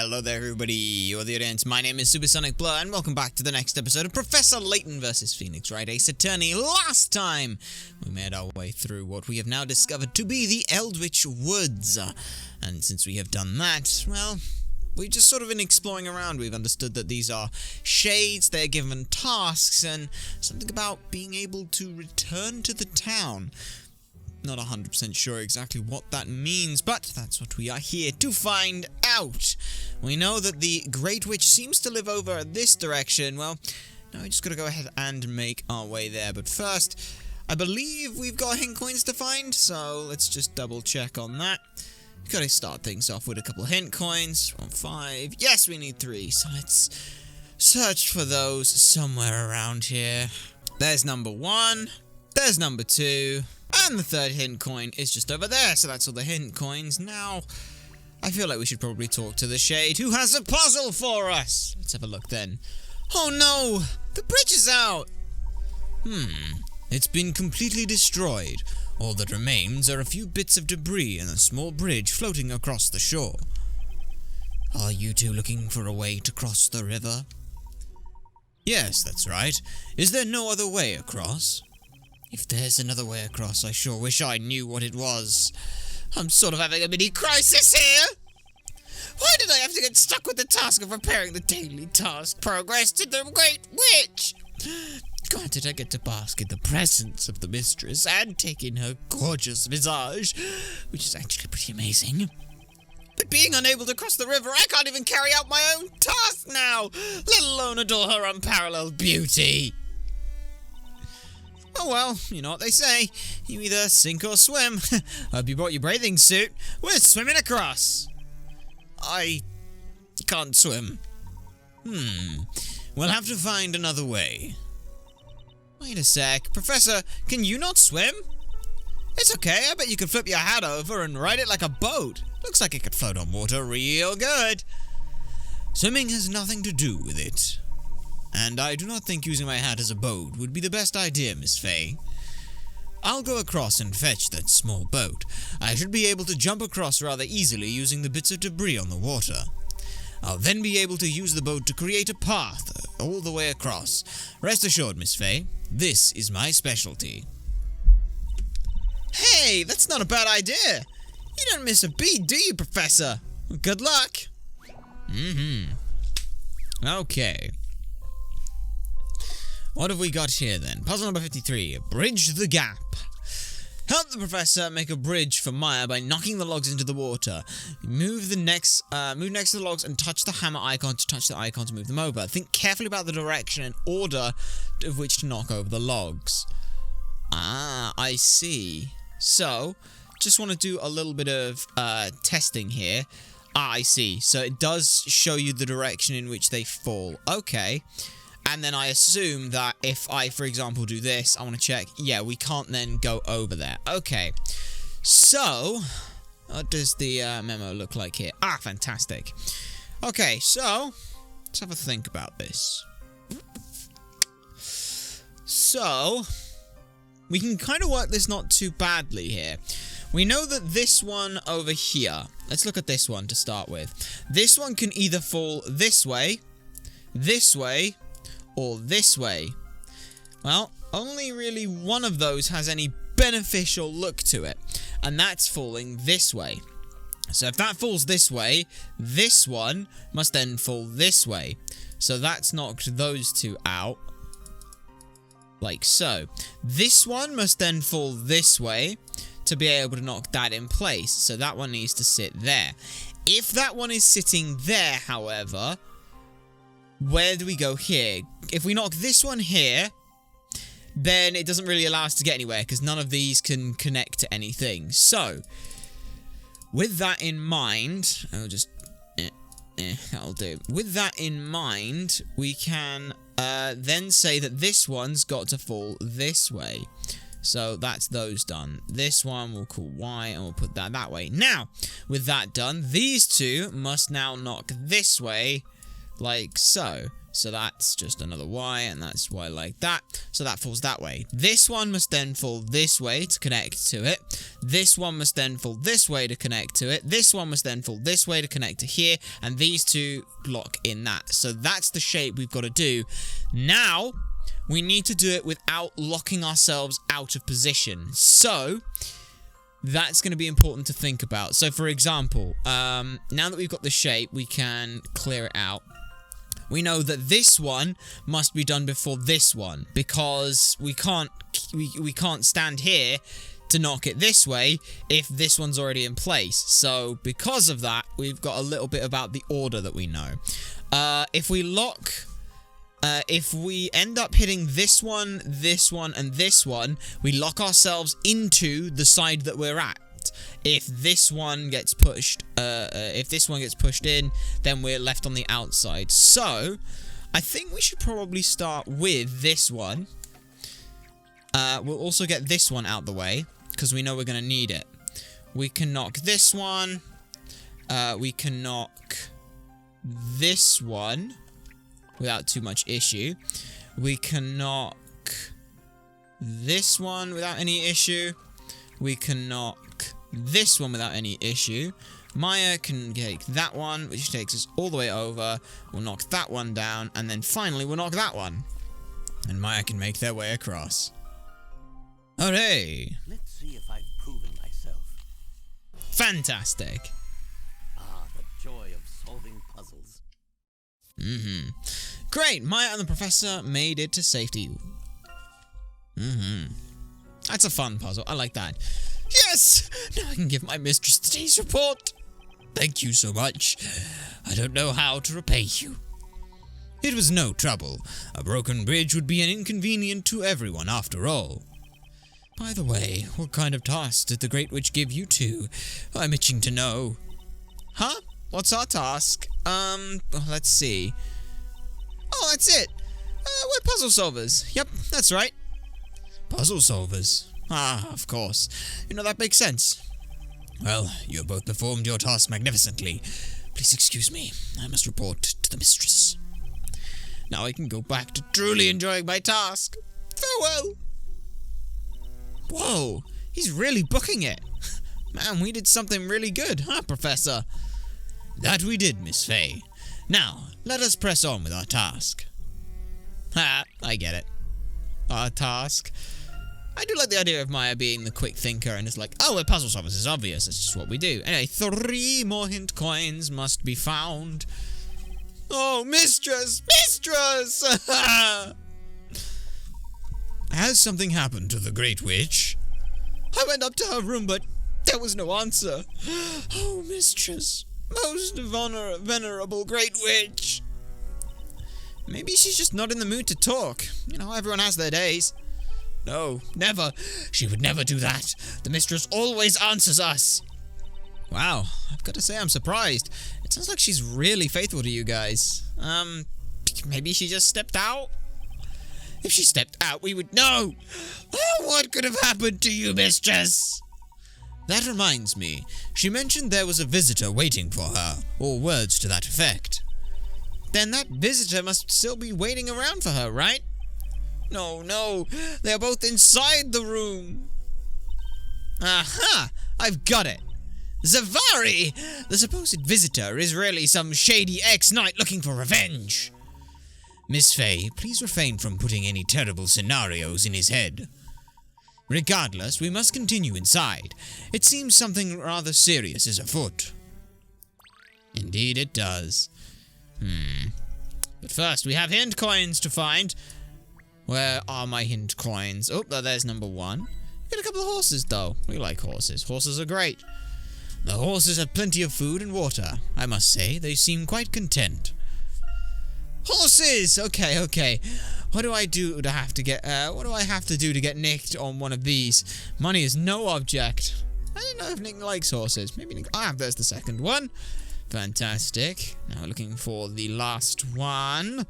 Hello there everybody, you're the audience, my name is Supersonic Blur, and welcome back to the next episode of Professor Layton vs. Phoenix Wright Ace Attorney. Last time, we made our way through what we have now discovered to be the Eldritch Woods, and since we have done that, well, we've just sort of been exploring around. We've understood that these are shades, they're given tasks, and something about being able to return to the town. Not 100% sure exactly what that means, but that's what we are here to find out. We know that the Great Witch seems to live over this direction. Well, now we just gotta go ahead and make our way there. But first, I believe we've got hint coins to find, so let's just double check on that. Gotta start things off with a couple of hint coins. 1, 5. Yes, we need 3, so let's search for those somewhere around here. There's number 1. There's number 2. And the third hint coin is just over there, so that's all the hint coins. Now, I feel like we should probably talk to the Shade, who has a puzzle for us. Let's have a look then. Oh no! The bridge is out! It's been completely destroyed. All that remains are a few bits of debris and a small bridge floating across the shore. Are you two looking for a way to cross the river? Yes, that's right. Is there no other way across? If there's another way across, I sure wish I knew what it was. I'm sort of having a mini crisis here. Why did I have to get stuck with the task of repairing the daily task progress to the Great Witch? Granted, I get to bask in the presence of the mistress and take in her gorgeous visage, which is actually pretty amazing. But being unable to cross the river, I can't even carry out my own task now, let alone adore her unparalleled beauty. Oh well, you know what they say. You either sink or swim. Hope you brought your bathing suit. We're swimming across. I can't swim. We'll have to find another way. Wait a sec. Professor, can you not swim? It's okay. I bet you could flip your hat over and ride it like a boat. Looks like it could float on water real good. Swimming has nothing to do with it. And I do not think using my hat as a boat would be the best idea, Miss Faye. I'll go across and fetch that small boat. I should be able to jump across rather easily using the bits of debris on the water. I'll then be able to use the boat to create a path all the way across. Rest assured, Miss Faye, this is my specialty. Hey, that's not a bad idea. You don't miss a beat, do you, Professor? Good luck. Okay. What have we got here then? Puzzle number 53. Bridge the gap. Help the professor make a bridge for Maya by knocking the logs into the water. Move next to the logs and touch the hammer icon to touch the icon to move them over. Think carefully about the direction and order of which to knock over the logs. Ah, I see. So, just want to do a little bit of testing here. Ah, I see. So it does show you the direction in which they fall. Okay. And then I assume that if I, for example, do this, I want to check. Yeah, we can't then go over there. Okay. So, what does the memo look like here? Ah, fantastic. Okay, so, let's have a think about this. So, we can kind of work this not too badly here. We know that this one over here, let's look at this one to start with. This one can either fall this way, or this way. Well, only really one of those has any beneficial look to it, and that's falling this way. So if that falls this way, this one must then fall this way. So that's knocked those two out, like so. This one must then fall this way to be able to knock that in place, so that one needs to sit there. If that one is sitting there, however, where do we go here? If we knock this one here, then it doesn't really allow us to get anywhere because none of these can connect to anything. So, with that in mind, I'll just, that'll do. With that in mind, we can then say that this one's got to fall this way. So that's those done. This one we'll call Y and we'll put that way. Now, with that done, these two must now knock this way, like so. So that's just another Y, and that's Y like that. So that falls that way. This one must then fall this way to connect to it. This one must then fall this way to connect to it. This one must then fall this way to connect to here. And these two lock in that. So that's the shape we've got to do. Now, we need to do it without locking ourselves out of position. So that's going to be important to think about. So for example, now that we've got the shape, we can clear it out. We know that this one must be done before this one, because we can't stand here to knock it this way if this one's already in place. So because of that, we've got a little bit about the order that we know. If we end up hitting this one, and this one, we lock ourselves into the side that we're at. If this one gets pushed, in, then we're left on the outside. So, I think we should probably start with this one. We'll also get this one out the way, because we know we're going to need it. We can knock this one. We can knock this one without too much issue. We can knock this one without any issue. We can knock this one without any issue. Maya can take that one, which takes us all the way over. We'll knock that one down, and then finally we'll knock that one. And Maya can make their way across. Hooray! Let's see if I've proven myself. Fantastic. Ah, the joy of solving puzzles. Great! Maya and the Professor made it to safety. That's a fun puzzle. I like that. Yes! Now I can give my mistress today's report. Thank you so much. I don't know how to repay you. It was no trouble. A broken bridge would be an inconvenience to everyone after all. By the way, what kind of task did the Great Witch give you two? I'm itching to know. Huh? What's our task? Let's see. Oh, that's it. We're puzzle solvers. Yep, that's right. Puzzle solvers. Ah, of course. You know, that makes sense. Well, you have both performed your task magnificently. Please excuse me. I must report to the mistress. Now I can go back to truly enjoying my task. Farewell. Whoa, he's really booking it. Man, we did something really good, huh, Professor? That we did, Miss Fay. Now, let us press on with our task. Ha, I get it. Our task. I do like the idea of Maya being the quick thinker and it's like, oh, we're puzzle solvers, it's obvious, it's just what we do. Anyway, 3 more hint coins must be found. Oh, mistress! Mistress! Has something happened to the Great Witch? I went up to her room, but there was no answer. Oh, mistress. Most venerable Great Witch. Maybe she's just not in the mood to talk. You know, everyone has their days. No, never. She would never do that. The mistress always answers us. Wow, I've got to say I'm surprised. It sounds like she's really faithful to you guys. Maybe she just stepped out? If she stepped out, we would know. Oh, what could have happened to you, mistress? That reminds me. She mentioned there was a visitor waiting for her, or words to that effect. Then that visitor must still be waiting around for her, right? No, they are both inside the room. Aha! I've got it. Zavari! The supposed visitor is really some shady ex-knight looking for revenge. Miss Fay, please refrain from putting any terrible scenarios in his head. Regardless, we must continue inside. It seems something rather serious is afoot. Indeed it does. But first, we have hint coins to find. Where are my hint coins? Oh, there's number 1. Get a couple of horses, though. We like horses. Horses are great. The horses have plenty of food and water. I must say, they seem quite content. Horses! Okay. What do I do to have to get, what do I have to do to get Nick on one of these? Money is no object. I don't know if Nick likes horses. Maybe Nick, there's the second one. Fantastic. Now we're looking for the last one.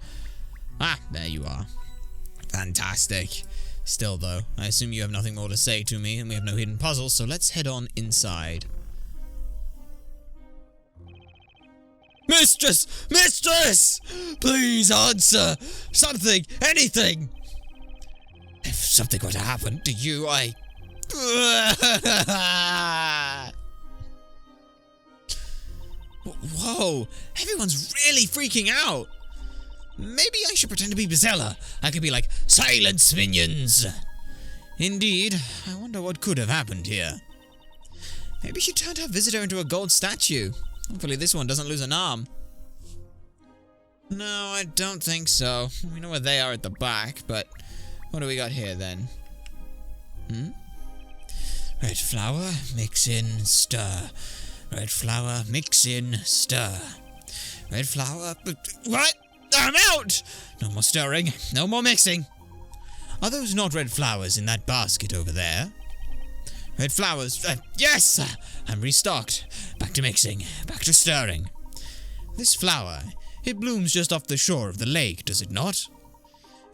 There you are. Fantastic. Still, though, I assume you have nothing more to say to me, and we have no hidden puzzles, so let's head on inside. Mistress! Mistress! Please answer! Something! Anything! If something were to happen to you, Whoa! Everyone's really freaking out! Maybe I should pretend to be Bizella. I could be like, silence, minions! Indeed, I wonder what could have happened here. Maybe she turned her visitor into a gold statue. Hopefully this one doesn't lose an arm. No, I don't think so. We know where they are at the back, but what do we got here then? Red flour, mix in, stir. Red flour, mix in, stir. Red flour... What? I'm out! No more stirring, no more mixing. Are those not red flowers in that basket over there? Red flowers, yes! I'm restocked. Back to mixing, back to stirring. This flower, it blooms just off the shore of the lake, does it not?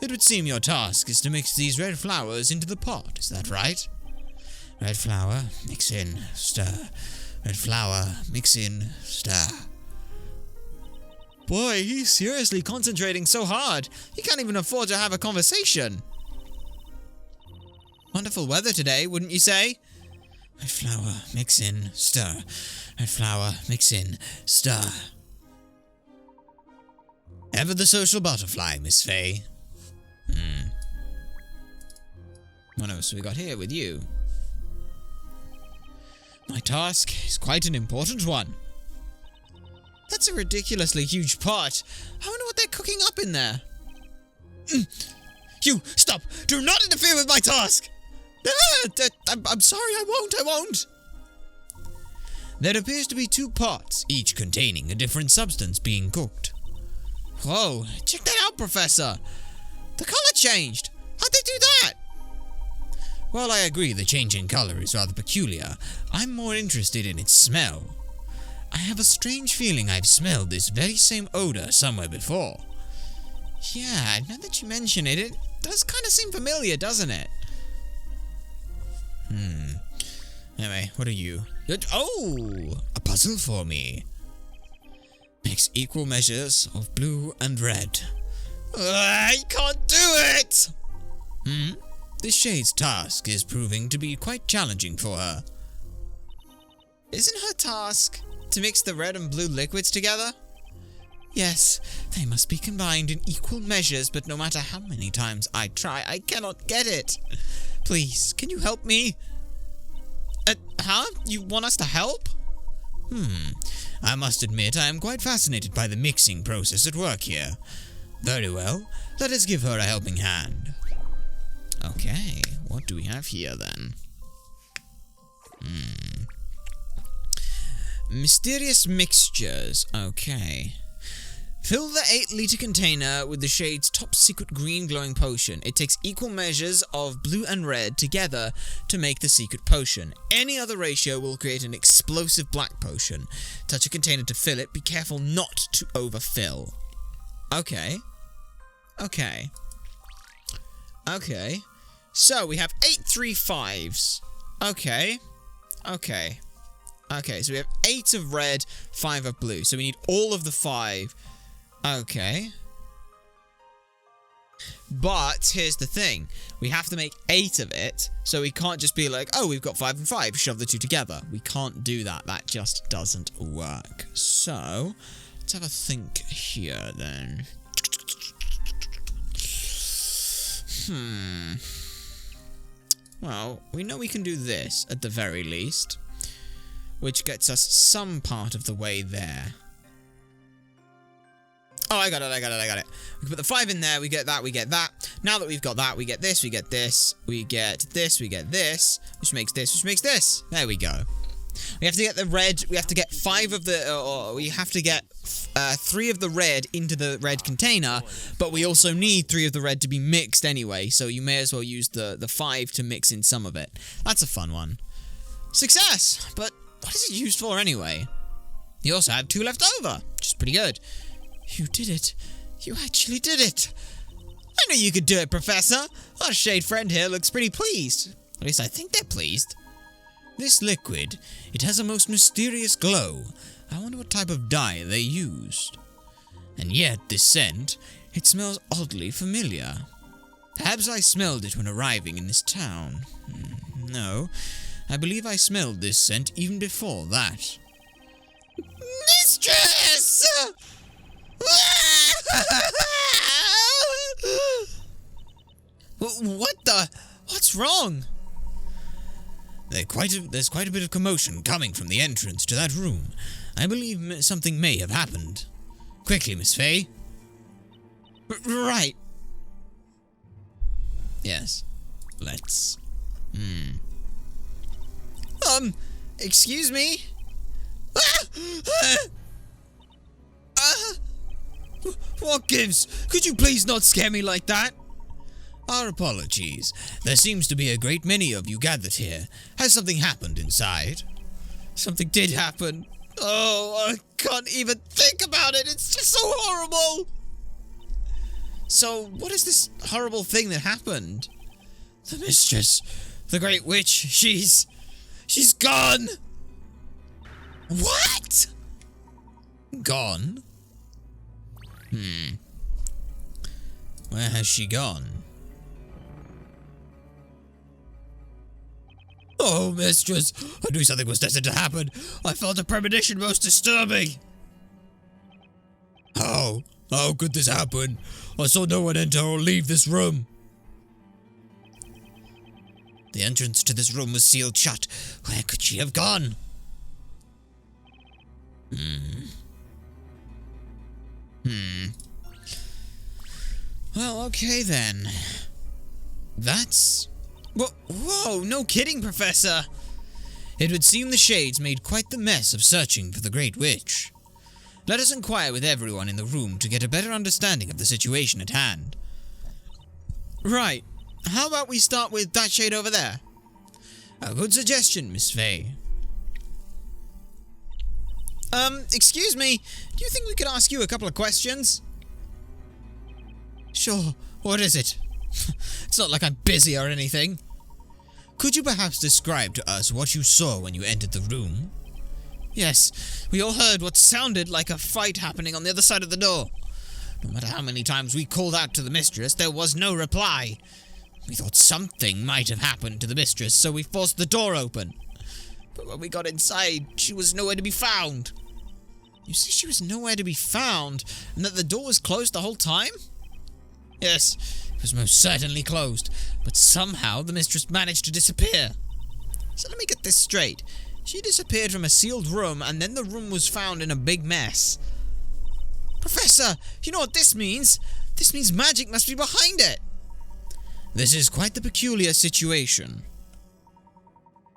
It would seem your task is to mix these red flowers into the pot, is that right? Red flour, mix in, stir. Red flour, mix in, stir. Boy, he's seriously concentrating so hard, he can't even afford to have a conversation. Wonderful weather today, wouldn't you say? Red flour, mix in, stir. Red flour, mix in, stir. Ever the social butterfly, Miss Faye. What else have we got here with you? My task is quite an important one. That's a ridiculously huge pot. I wonder what they're cooking up in there. You, stop! Do not interfere with my task! I'm sorry, I won't. There appears to be 2 pots, each containing a different substance being cooked. Whoa, check that out, Professor! The color changed! How'd they do that? While I agree the change in color is rather peculiar, I'm more interested in its smell. I have a strange feeling I've smelled this very same odor somewhere before. Yeah, now that you mention it, it does kind of seem familiar, doesn't it? Anyway, what are you? Oh, a puzzle for me. Mix equal measures of blue and red. I can't do it! This shade's task is proving to be quite challenging for her. Isn't her task to mix the red and blue liquids together? Yes, they must be combined in equal measures, but no matter how many times I try, I cannot get it. Please, can you help me? You want us to help? I must admit I am quite fascinated by the mixing process at work here. Very well, let us give her a helping hand. Okay, what do we have here then? Mysterious mixtures, okay. Fill the 8-liter container with the shade's top secret green glowing potion. It takes equal measures of blue and red together to make the secret potion. Any other ratio will create an explosive black potion. Touch a container to fill it. Be careful not to overfill. Okay. So we have 8 3-5s. Okay, so we have 8 of red, 5 of blue. So we need all of the 5. Okay. But here's the thing. We have to make 8 of it. So we can't just be like, oh, we've got 5 and 5. Shove the 2 together. We can't do that. That just doesn't work. So let's have a think here then. Well, we know we can do this at the very least, which gets us some part of the way there. Oh, I got it. We can put the 5 in there, we get that, we get that. Now that we've got that, we get this, we get this, we get this, we get this, which makes this, which makes this. There we go. We have to get the red, we have to get 5 of the, we have to get 3 of the red into the red container, but we also need 3 of the red to be mixed anyway, so you may as well use the 5 to mix in some of it. That's a fun one. Success! But what is it used for anyway? You also have 2 left over, which is pretty good. You did it. You actually did it. I knew you could do it, Professor. Our shade friend here looks pretty pleased. At least I think they're pleased. This liquid, it has a most mysterious glow. I wonder what type of dye they used. And yet, this scent, it smells oddly familiar. Perhaps I smelled it when arriving in this town. No, I believe I smelled this scent even before that. Mistress! What the? What's wrong? There's quite a bit of commotion coming from the entrance to that room. I believe something may have happened. Quickly, Miss Fay. Right. Yes. Let's. Excuse me? What gives? Could you please not scare me like that? Our apologies. There seems to be a great many of you gathered here. Has something happened inside? Something did happen. Oh, I can't even think about it. It's just so horrible. So, what is this horrible thing that happened? The mistress, the great witch, she's gone. What? Gone? Where has she gone? Oh, mistress, I knew something was destined to happen. I felt a premonition most disturbing. How could this happen? I saw no one enter or leave this room. The entrance to this room was sealed shut. Where could she have gone? Well, okay then. Whoa, no kidding, Professor! It would seem the Shades made quite the mess of searching for the Great Witch. Let us inquire with everyone in the room to get a better understanding of the situation at hand. Right. How about we start with that shade over there? A good suggestion, Miss Fay. Excuse me, do you think we could ask you a couple of questions? Sure, what is it? It's not like I'm busy or anything. Could you perhaps describe to us what you saw when you entered the room? Yes, we all heard what sounded like a fight happening on the other side of the door. No matter how many times we called out to the mistress, there was no reply. We thought something might have happened to the mistress, so we forced the door open. But when we got inside, she was nowhere to be found. You say she was nowhere to be found, and that the door was closed the whole time? Yes, it was most certainly closed, but somehow the mistress managed to disappear. So let me get this straight. She disappeared from a sealed room, and then the room was found in a big mess. Professor, you know what this means? This means magic must be behind it. This is quite the peculiar situation.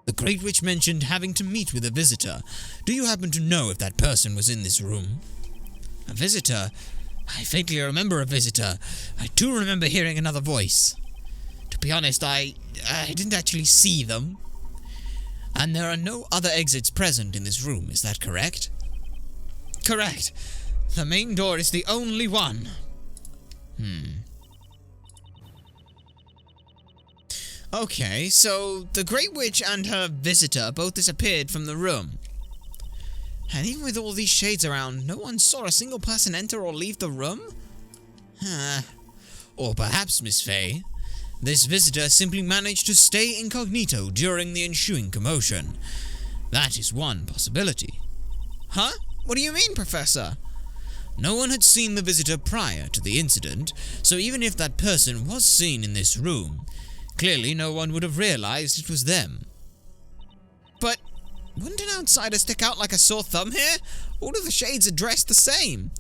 The Great Witch mentioned having to meet with a visitor. Do you happen to know if that person was in this room? A visitor? I vaguely remember a visitor. I do remember hearing another voice. To be honest, I didn't actually see them. And there are no other exits present in this room, is that correct? Correct. The main door is the only one. Okay, so the Great Witch and her visitor both disappeared from the room. And even with all these shades around, no one saw a single person enter or leave the room? Or perhaps, Miss Fay, this visitor simply managed to stay incognito during the ensuing commotion. That is one possibility. Huh? What do you mean, Professor? No one had seen the visitor prior to the incident, so even if that person was seen in this room, clearly no one would have realized it was them. But wouldn't an outsider stick out like a sore thumb here? All of the shades are dressed the same.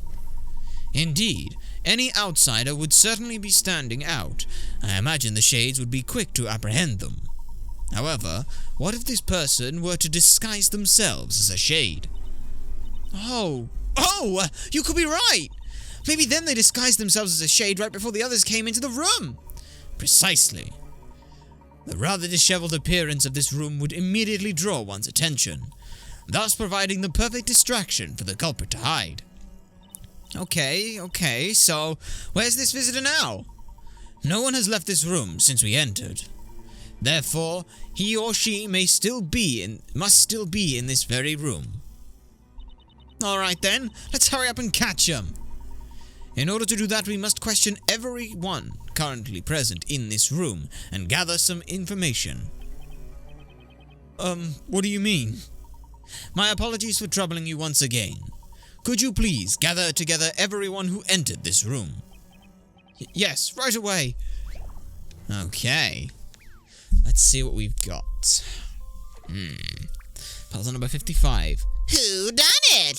Indeed, any outsider would certainly be standing out. I imagine the shades would be quick to apprehend them. However, what if this person were to disguise themselves as a shade? Oh, you could be right! Maybe then they disguised themselves as a shade right before the others came into the room. Precisely. The rather disheveled appearance of this room would immediately draw one's attention, thus providing the perfect distraction for the culprit to hide. Okay, so where's this visitor now? No one has left this room since we entered. Therefore, he or she must still be in this very room. Alright then, let's hurry up and catch him. In order to do that, we must question everyone currently present in this room and gather some information. What do you mean? My apologies for troubling you once again. Could you please gather together everyone who entered this room? Yes, right away. Okay. Let's see what we've got. Puzzle number 55. Who done it?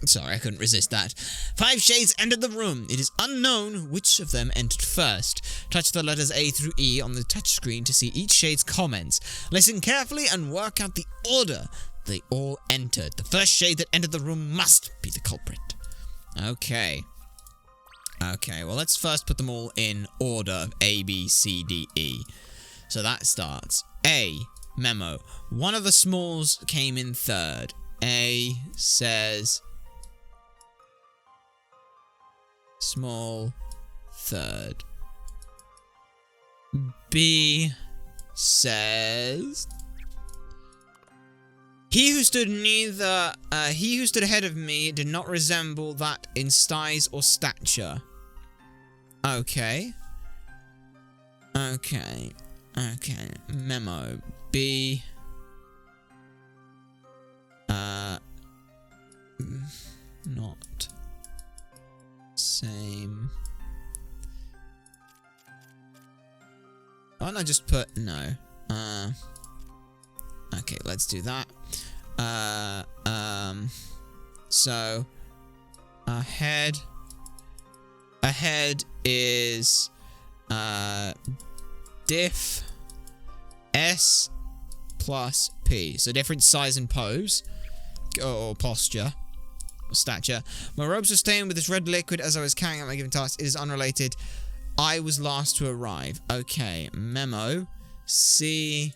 Sorry, I couldn't resist that. 5 shades entered the room. It is unknown which of them entered first. Touch the letters A through E on the touchscreen to see each shade's comments. Listen carefully and work out the order they all entered. The first shade that entered the room must be the culprit. Okay. Okay, well, let's first put them all in order of A, B, C, D, E. So that starts. A. Memo. One of the smalls came in third. A says... small third. B says... He who stood ahead of me did not resemble that in size or stature. Okay. Okay. Okay. Memo. B. Not. Same. Why don't I just put no? Okay, let's do that. So ahead is diff S plus P. So different size and pose or posture or stature. My robes were stained with this red liquid as I was carrying out my given task. It is unrelated. I was last to arrive. Okay, memo. C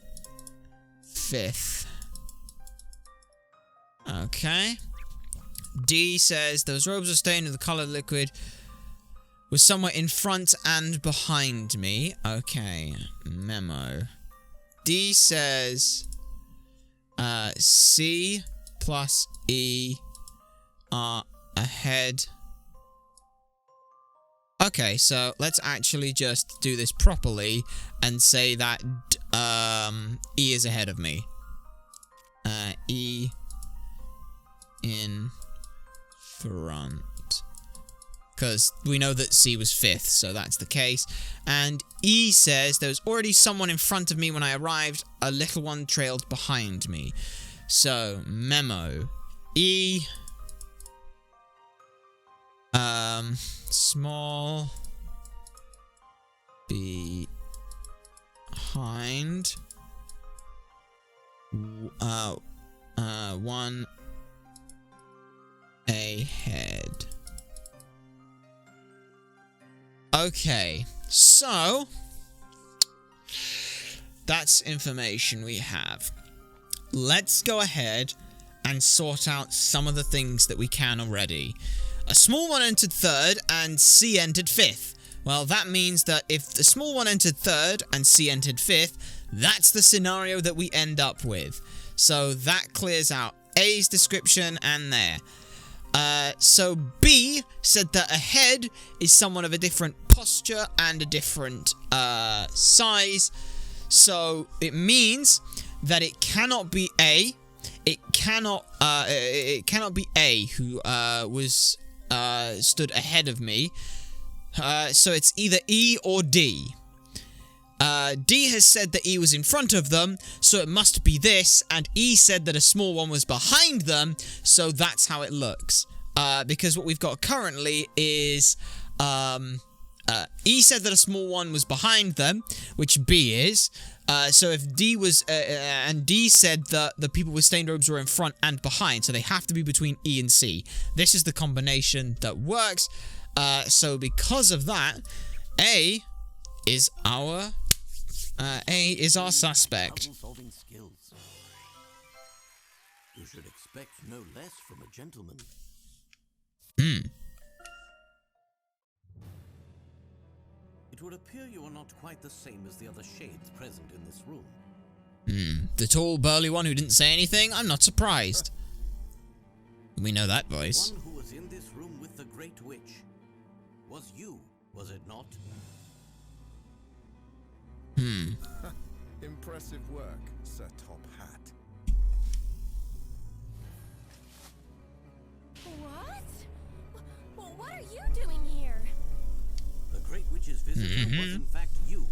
5th. Okay. D says those robes were stained with the colored liquid was somewhere in front and behind me. Okay. Memo. D says C plus E are ahead. Okay, so let's actually just do this properly and say that E is ahead of me. E in front. Because we know that C was 5th, so that's the case. And E says there was already someone in front of me when I arrived. A little one trailed behind me. So, memo. E. Small. Behind. One. Ahead. Okay, so that's information we have. Let's go ahead and sort out some of the things that we can already. A small one entered 3rd and C entered 5th. Well, that means that if the small one entered 3rd and C entered 5th, that's the scenario that we end up with. So that clears out A's description and there. So B said that ahead is someone of a different posture and a different size. So it means that it cannot be A. It cannot be A who was stood ahead of me. So it's either E or D. D has said that E was in front of them, so it must be this, and E said that a small one was behind them, so that's how it looks. Because what we've got currently is, E said that a small one was behind them, which B is. So if D was, and D said that the people with stained robes were in front and behind, so they have to be between E and C. This is the combination that works. So because of that, A is our suspect. Problem-solving skills. You should expect no less from a gentleman. It would appear you are not quite the same as the other shades present in this room. The tall, burly one who didn't say anything? I'm not surprised. We know that voice. One who was in this room with the Great Witch was you, was it not? Impressive work, Sir Top Hat. What? What are you doing here? The Great Witch's visitor was in fact you.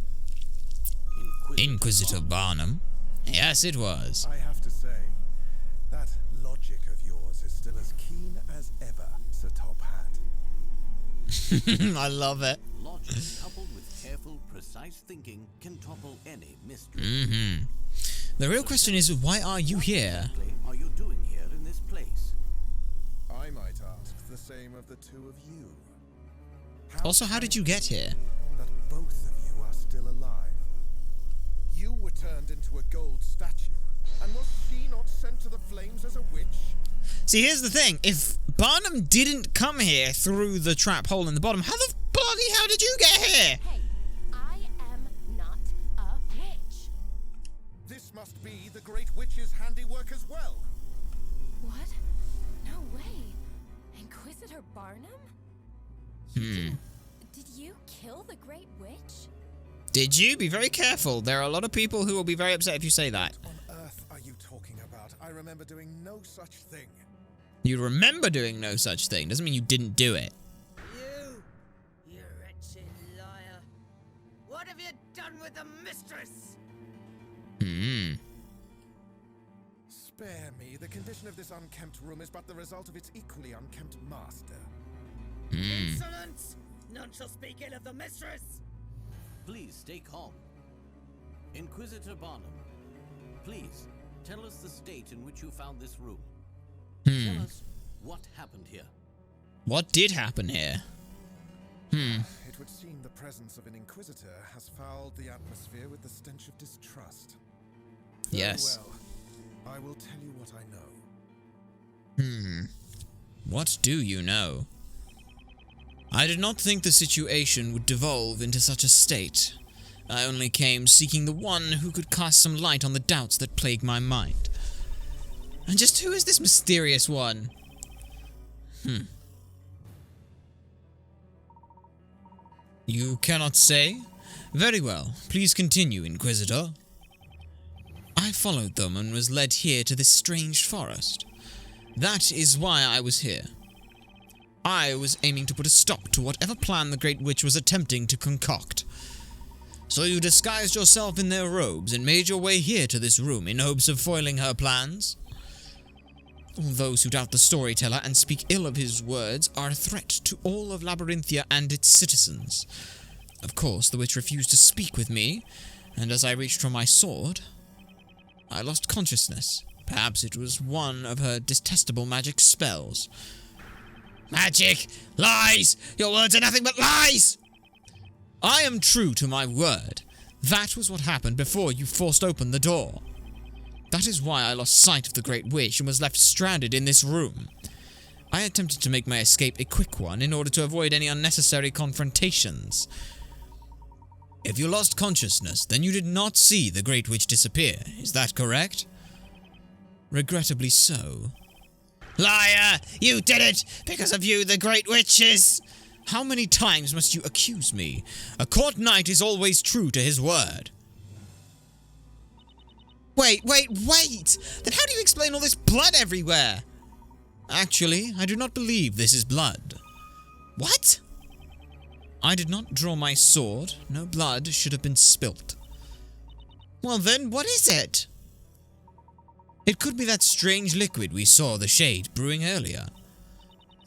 Inquisitor Barnum? Yes, it was. I have to say, that logic of yours is still as keen as ever, Sir Top Hat. I love it. Logic coupled with careful, precise thinking can topple any mystery. The real question is, why are you here? What exactly are you doing here in this place? I might ask the same of the two of you. Also, how did you get here? That both of you are still alive. You were turned into a gold statue, and was she not sent to the flames as a witch? See, here's the thing. If Barnum didn't come here through the trap hole in the bottom, how the bloody hell did you get here? Hey, I am not a witch. This must be the Great Witch's handiwork as well. What? No way. Inquisitor Barnum? Did you kill the Great Witch? Did you? Be very careful. There are a lot of people who will be very upset if you say that. What on earth are you talking about? I remember doing no such thing. You remember doing no such thing. Doesn't mean you didn't do it. You wretched liar. What have you done with the mistress? Spare me. The condition of this unkempt room is but the result of its equally unkempt master. Insolence! None shall speak ill of the mistress! Please stay calm. Inquisitor Barnum, please tell us the state in which you found this room. Tell us what happened here. What did happen here? It would seem the presence of an Inquisitor has fouled the atmosphere with the stench of distrust. Very Yes. well, I will tell you what I know. What do you know? I did not think the situation would devolve into such a state. I only came seeking the one who could cast some light on the doubts that plague my mind. And just who is this mysterious one? You cannot say? Very well. Please continue, Inquisitor. I followed them and was led here to this strange forest. That is why I was here. I was aiming to put a stop to whatever plan the Great Witch was attempting to concoct. So you disguised yourself in their robes and made your way here to this room in hopes of foiling her plans? All those who doubt the storyteller and speak ill of his words are a threat to all of Labyrinthia and its citizens. Of course, the witch refused to speak with me, and as I reached for my sword, I lost consciousness. Perhaps it was one of her detestable magic spells. Magic! Lies! Your words are nothing but lies! I am true to my word. That was what happened before you forced open the door. That is why I lost sight of the Great Witch and was left stranded in this room. I attempted to make my escape a quick one in order to avoid any unnecessary confrontations. If you lost consciousness, then you did not see the Great Witch disappear. Is that correct? Regrettably so. Liar! You did it! Because of you, the Great Witch is... How many times must you accuse me? A court knight is always true to his word. Wait! Then how do you explain all this blood everywhere? Actually, I do not believe this is blood. What? I did not draw my sword. No blood should have been spilt. Well then, what is it? It could be that strange liquid we saw the shade brewing earlier.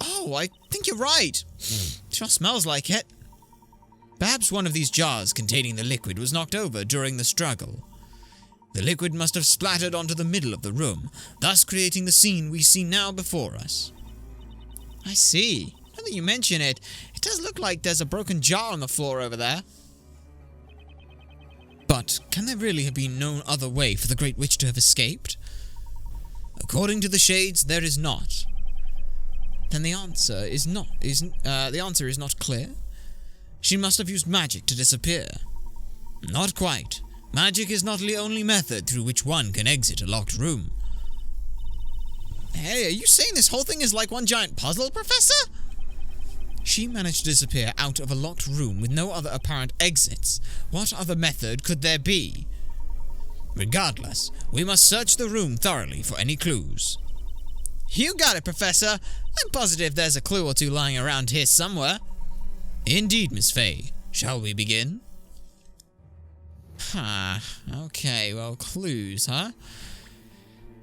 Oh, I think you're right. Sure smells like it. Perhaps one of these jars containing the liquid was knocked over during the struggle. The liquid must have splattered onto the middle of the room, thus creating the scene we see now before us. I see. Now that you mention it, it does look like there's a broken jar on the floor over there. But can there really have been no other way for the Great Witch to have escaped? According to the shades, there is not. Then the answer is not clear. She must have used magic to disappear. Not quite. Magic is not the only method through which one can exit a locked room. Hey, are you saying this whole thing is like one giant puzzle, Professor? She managed to disappear out of a locked room with no other apparent exits. What other method could there be? Regardless, we must search the room thoroughly for any clues. You got it, Professor. I'm positive there's a clue or two lying around here somewhere. Indeed, Miss Fey. Shall we begin? Okay, well, clues, huh?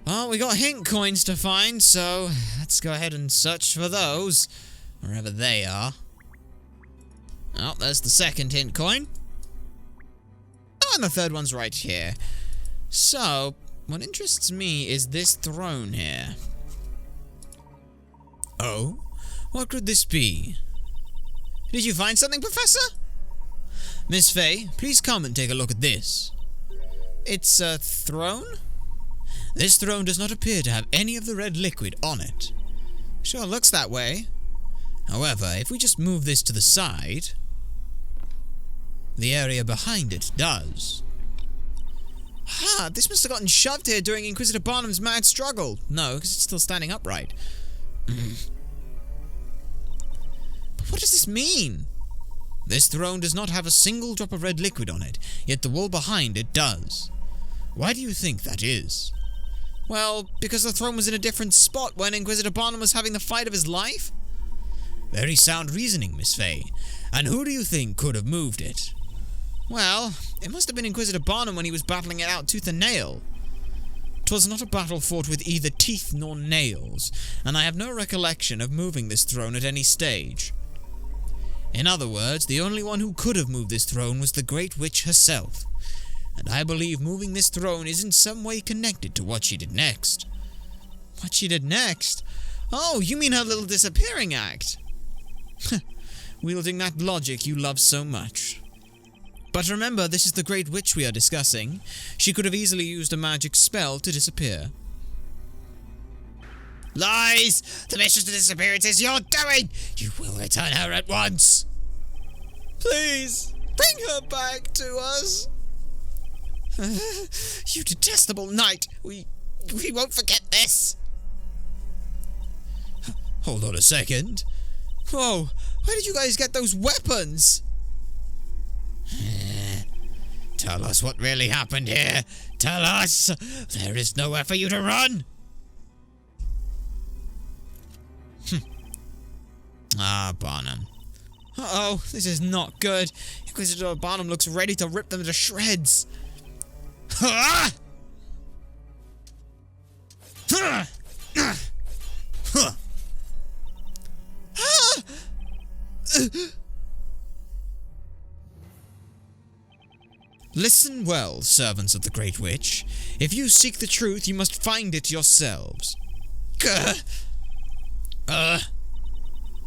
Well, we got hint coins to find, so let's go ahead and search for those, wherever they are. Oh, there's the second hint coin. Oh, and the third one's right here. So, what interests me is this throne here. Oh? What could this be? Did you find something, Professor? Miss Fey, please come and take a look at this. It's a throne? This throne does not appear to have any of the red liquid on it. Sure looks that way. However, if we just move this to the side, the area behind it does. This must have gotten shoved here during Inquisitor Barnum's mad struggle. No, because it's still standing upright. But what does this mean? This throne does not have a single drop of red liquid on it, yet the wall behind it does. Why do you think that is? Well, because the throne was in a different spot when Inquisitor Barnum was having the fight of his life? Very sound reasoning, Miss Fey. And who do you think could have moved it? Well, it must have been Inquisitor Barnum when he was battling it out tooth and nail. 'Twas not a battle fought with either teeth nor nails, and I have no recollection of moving this throne at any stage. In other words, the only one who could have moved this throne was the Great Witch herself, and I believe moving this throne is in some way connected to what she did next. What she did next? Oh, you mean her little disappearing act? Wielding that logic you love so much. But remember, this is the Great Witch we are discussing. She could have easily used a magic spell to disappear. Lies! The mistress of disappearance is your doing! You will return her at once! Please, bring her back to us! You detestable knight! We won't forget this! Hold on a second. Whoa, where did you guys get those weapons? Tell us what really happened here. Tell us! There is nowhere for you to run! Barnum. Uh-oh, this is not good. Inquisitor Barnum looks ready to rip them to shreds. Listen well, servants of the Great Witch. If you seek the truth, you must find it yourselves.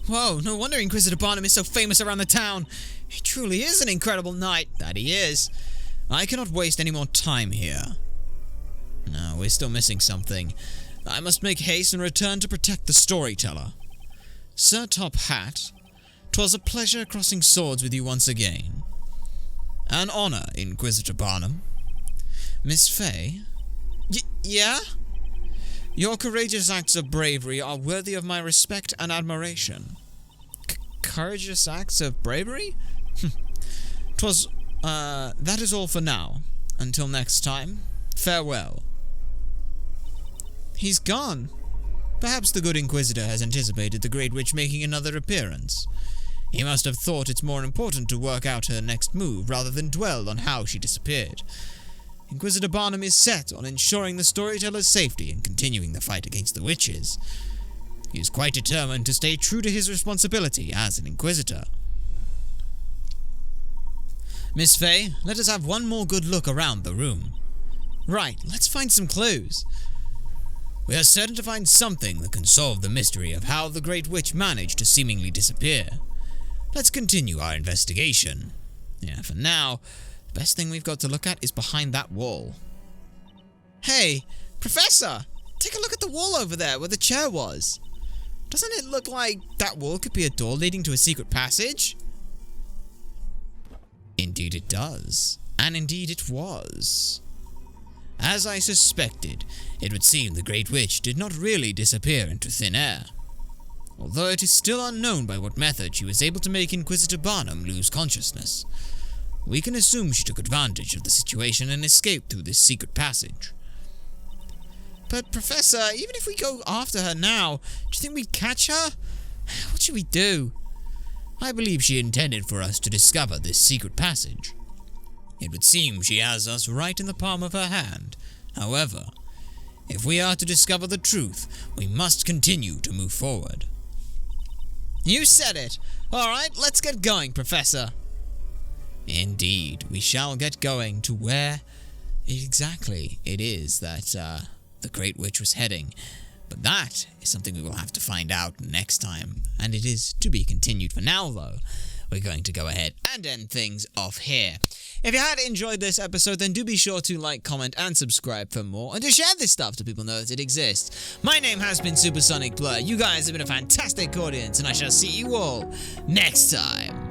Whoa, no wonder Inquisitor Barnum is so famous around the town. He truly is an incredible knight, that he is. I cannot waste any more time here. No, we're still missing something. I must make haste and return to protect the storyteller. Sir Top Hat, 'twas a pleasure crossing swords with you once again. An honor, Inquisitor Barnum. Miss Fey? Yeah? Your courageous acts of bravery are worthy of my respect and admiration. Courageous acts of bravery? That is all for now. Until next time, farewell. He's gone. Perhaps the good Inquisitor has anticipated the Great Witch making another appearance. He must have thought it's more important to work out her next move rather than dwell on how she disappeared. Inquisitor Barnum is set on ensuring the storyteller's safety and continuing the fight against the witches. He is quite determined to stay true to his responsibility as an Inquisitor. Miss Fey, let us have one more good look around the room. Right, let's find some clues. We are certain to find something that can solve the mystery of how the Great Witch managed to seemingly disappear. Let's continue our investigation. Yeah, for now, the best thing we've got to look at is behind that wall. Hey, Professor! Take a look at the wall over there where the chair was. Doesn't it look like that wall could be a door leading to a secret passage? Indeed it does. And indeed it was. As I suspected, it would seem the Great Witch did not really disappear into thin air. Although it is still unknown by what method she was able to make Inquisitor Barnum lose consciousness. We can assume she took advantage of the situation and escaped through this secret passage. But Professor, even if we go after her now, do you think we'd catch her? What should we do? I believe she intended for us to discover this secret passage. It would seem she has us right in the palm of her hand. However, if we are to discover the truth, we must continue to move forward. You said it! Alright, let's get going, Professor. Indeed, we shall get going to where exactly it is that the Great Witch was heading. But that is something we will have to find out next time, and it is to be continued. For now, though, we're going to go ahead and end things off here. If you had enjoyed this episode, then do be sure to like, comment, and subscribe for more, and to share this stuff so people know that it exists. My name has been Supersonic Blur. You guys have been a fantastic audience, and I shall see you all next time.